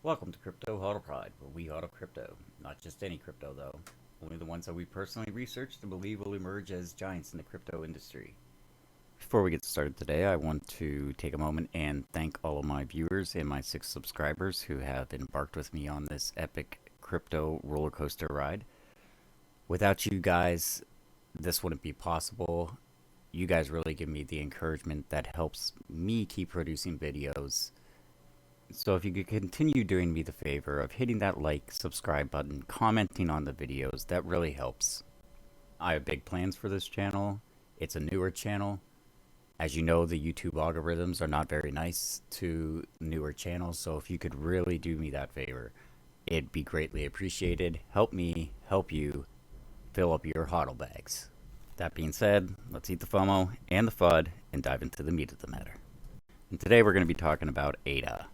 Welcome to Crypto HODL Pride, where we HODL crypto. Not just any crypto, though. Only the ones that we personally researched and believe will emerge as giants in the crypto industry. Before we get started today, I want to take a moment and thank all of my viewers and my 6 subscribers who have embarked with me on this epic crypto roller coaster ride. Without you guys, this wouldn't be possible. You guys really give me the encouragement that helps me keep producing videos. So if you could continue doing me the favor of hitting that like, subscribe button, commenting on the videos, that really helps. I have big plans for this channel. It's a newer channel. As you know, the YouTube algorithms are not very nice to newer channels, so if you could really do me that favor, it'd be greatly appreciated. Help me help you fill up your HODL bags. That being said, let's eat the FOMO and the FUD and dive into the meat of the matter. And today we're going to be talking about ADA.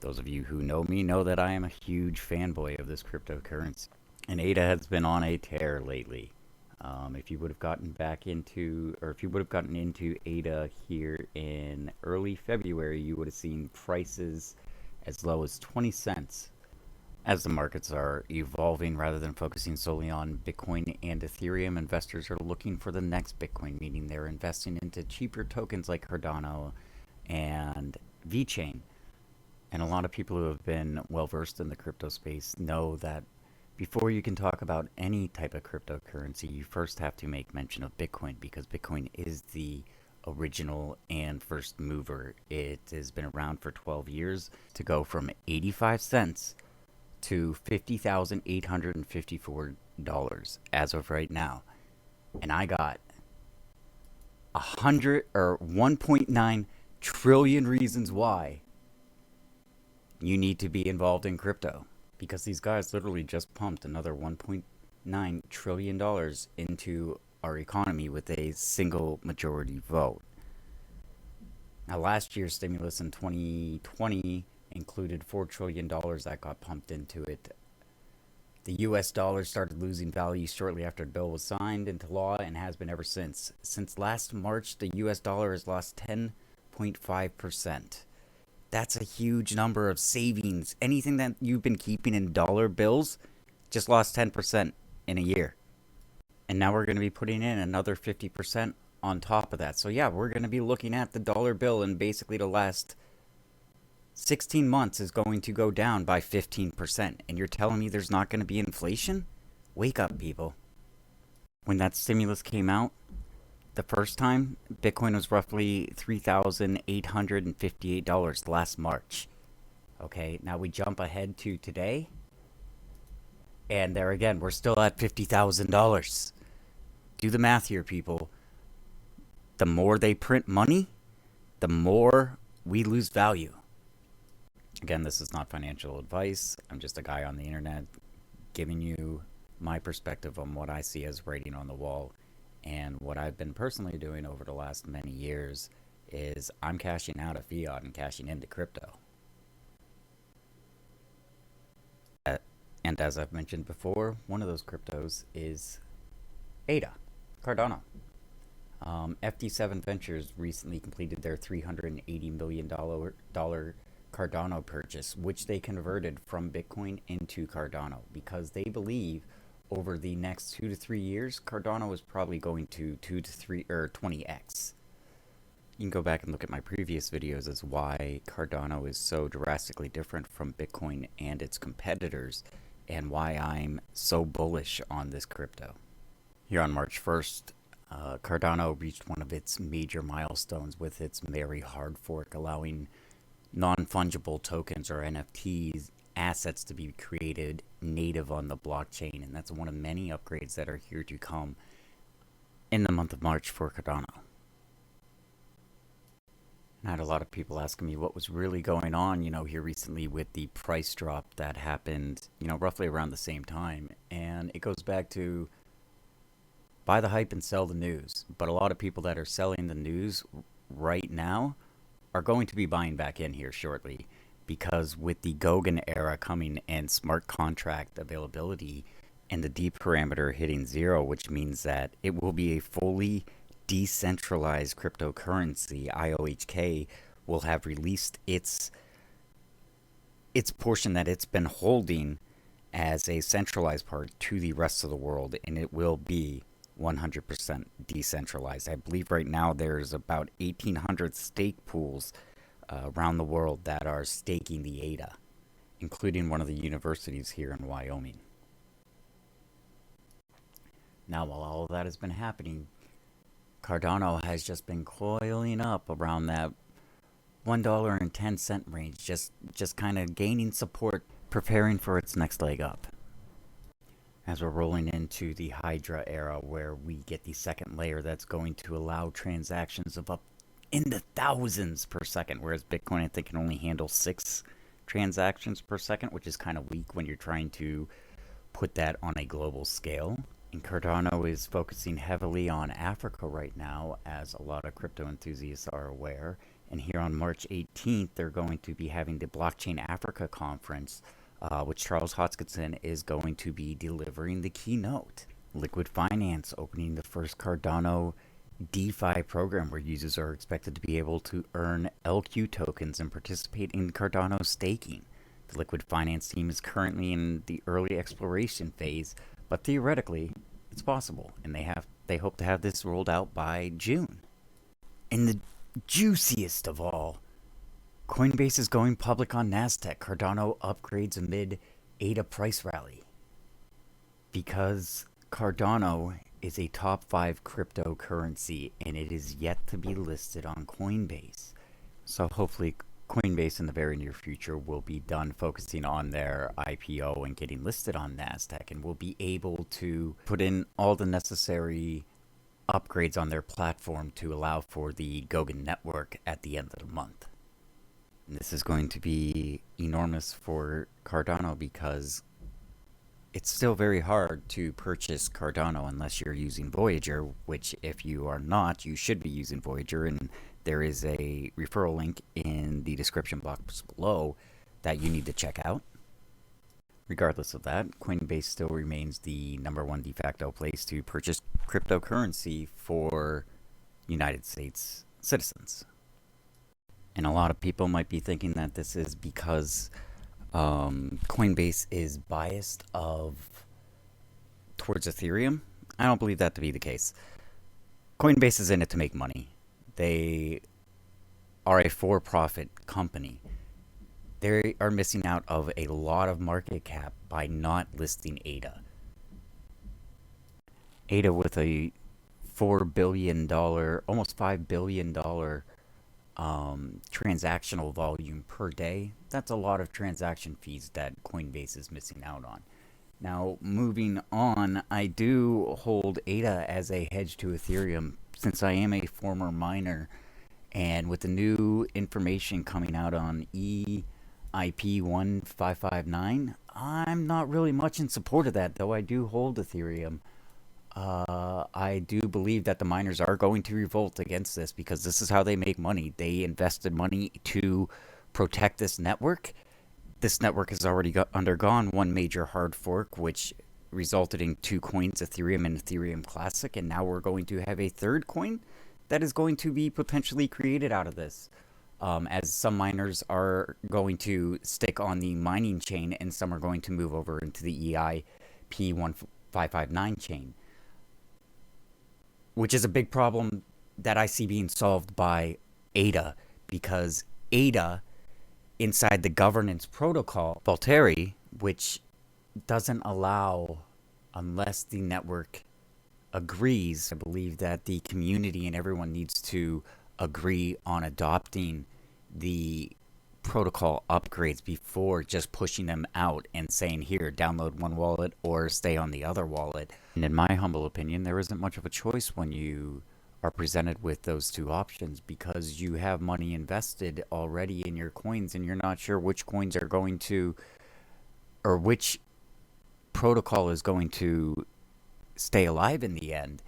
Those of you who know me know that I am a huge fanboy of this cryptocurrency. And ADA has been on a tear lately. If you would have gotten into ADA here in early February, you would have seen prices as low as 20 cents. As the markets are evolving, rather than focusing solely on Bitcoin and Ethereum, investors are looking for the next Bitcoin, meaning they're investing into cheaper tokens like Cardano and VeChain. And a lot of people who have been well versed in the crypto space know that before you can talk about any type of cryptocurrency, you first have to make mention of Bitcoin, because Bitcoin is the original and first mover. It has been around for 12 years to go from 85 cents to $50,854 as of right now. And I got 1.9 trillion reasons why you need to be involved in crypto, because these guys literally just pumped another $1.9 trillion into our economy with a single majority vote. Now, last year's stimulus in 2020 included $4 trillion that got pumped into it. The US dollar started losing value shortly after the bill was signed into law and has been ever since. Since last March, the US dollar has lost 10.5%. That's a huge number of savings. Anything that you've been keeping in dollar bills just lost 10% in a year. And now we're going to be putting in another 50% on top of that. So yeah, we're going to be looking at the dollar bill, and basically the last 16 months is going to go down by 15%. And you're telling me there's not going to be inflation? Wake up, people. When that stimulus came out, the first time, Bitcoin was roughly $3,858 last March. Okay, now we jump ahead to today, and there again, we're still at $50,000. Do the math here, people. The more they print money, the more we lose value. Again, this is not financial advice. I'm just a guy on the internet giving you my perspective on what I see as writing on the wall. And what I've been personally doing over the last many years is I'm cashing out of fiat and cashing into crypto. And as I've mentioned before, one of those cryptos is ADA, Cardano. FD7 Ventures recently completed their $380 million Cardano purchase, which they converted from Bitcoin into Cardano, because they believe over the next 2 to 3 years, Cardano is probably going to 2 to 3 or 20x. You can go back and look at my previous videos as why Cardano is so drastically different from Bitcoin and its competitors, and why I'm so bullish on this crypto. Here on March 1st, Cardano reached one of its major milestones with its Mary hard fork, allowing non-fungible tokens, or NFTs, assets to be created native on the blockchain. And that's one of many upgrades that are here to come in the month of March for Cardano. And I had a lot of people asking me what was really going on, here recently with the price drop that happened, roughly around the same time. And it goes back to buy the hype and sell the news. But a lot of people that are selling the news right now are going to be buying back in here shortly, because with the Goguen era coming and smart contract availability and the D parameter hitting 0, which means that it will be a fully decentralized cryptocurrency, IOHK will have released its its portion that it's been holding as a centralized part to the rest of the world, and it will be 100% decentralized. I believe right now there's about 1,800 stake pools around the world that are staking the ADA, including one of the universities here in Wyoming. Now, while all of that has been happening, Cardano has just been coiling up around that $1.10 range, just kind of gaining support, preparing for its next leg up. As we're rolling into the Hydra era, where we get the second layer that's going to allow transactions of up in the thousands per second, whereas Bitcoin, I think, can only handle 6 transactions per second, which is kind of weak when you're trying to put that on a global scale. And Cardano is focusing heavily on Africa right now, as a lot of crypto enthusiasts are aware. And here on March 18th, they're going to be having the Blockchain Africa conference, which Charles Hoskinson is going to be delivering the keynote. Liquid Finance opening the first Cardano DeFi program, where users are expected to be able to earn LQ tokens and participate in Cardano staking. The Liquid Finance team is currently in the early exploration phase, but theoretically, it's possible, and they hope to have this rolled out by June. And the juiciest of all, Coinbase is going public on Nasdaq. Cardano upgrades amid ADA price rally. Because Cardano is a top 5 cryptocurrency, and it is yet to be listed on Coinbase. So hopefully Coinbase in the very near future will be done focusing on their IPO and getting listed on Nasdaq, and will be able to put in all the necessary upgrades on their platform to allow for the Goguen network at the end of the month. And this is going to be enormous for Cardano, because it's still very hard to purchase Cardano unless you're using Voyager, which if you are not, you should be using Voyager, and there is a referral link in the description box below that you need to check out. Regardless of that, Coinbase still remains the #1 de facto place to purchase cryptocurrency for United States citizens. And a lot of people might be thinking that this is because Coinbase is biased towards Ethereum. I don't believe that to be the case. Coinbase is in it to make money. They are a for-profit company. They are missing out of a lot of market cap by not listing ADA. ADA with a $4 billion, almost $5 billion transactional volume per day. That's a lot of transaction fees that Coinbase is missing out on. Now, moving on, I do hold ADA as a hedge to Ethereum, since I am a former miner, and with the new information coming out on EIP 1559, I'm not really much in support of that, though I do hold Ethereum. I do believe that the miners are going to revolt against this, because this is how they make money. They invested money to protect this network. This network has already undergone one major hard fork, which resulted in 2 coins, Ethereum and Ethereum Classic, and now we're going to have a third coin that is going to be potentially created out of this, as some miners are going to stick on the mining chain, and some are going to move over into the EIP 1559 chain, which is a big problem that I see being solved by ADA, because ADA, inside the governance protocol, Voltaire, which doesn't allow, unless the network agrees, I believe that the community and everyone needs to agree on adopting the protocol upgrades before just pushing them out and saying, here, download one wallet or stay on the other wallet. And in my humble opinion, there isn't much of a choice when you are presented with those 2 options, because you have money invested already in your coins, and you're not sure which coins are going to, or which protocol is going to stay alive in the end.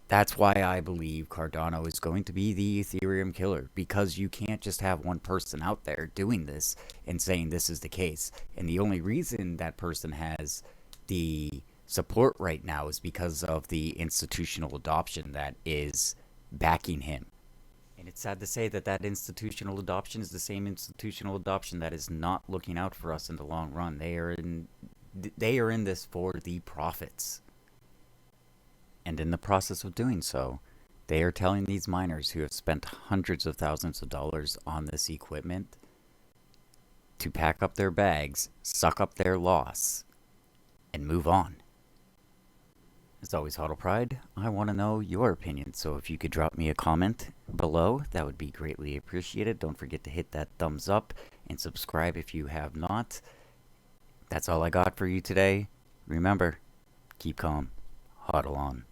That's why I believe Cardano is going to be the Ethereum killer, because you can't just have one person out there doing this and saying this is the case. And the only reason that person has the support right now is because of the institutional adoption that is backing him. And it's sad to say that that institutional adoption is the same institutional adoption that is not looking out for us in the long run. They are in this for the profits. And in the process of doing so, they are telling these miners who have spent hundreds of thousands of dollars on this equipment to pack up their bags, suck up their loss, and move on. As always, HODL Pride, I want to know your opinion, so if you could drop me a comment below, that would be greatly appreciated. Don't forget to hit that thumbs up and subscribe if you have not. That's all I got for you today. Remember, keep calm, HODL on.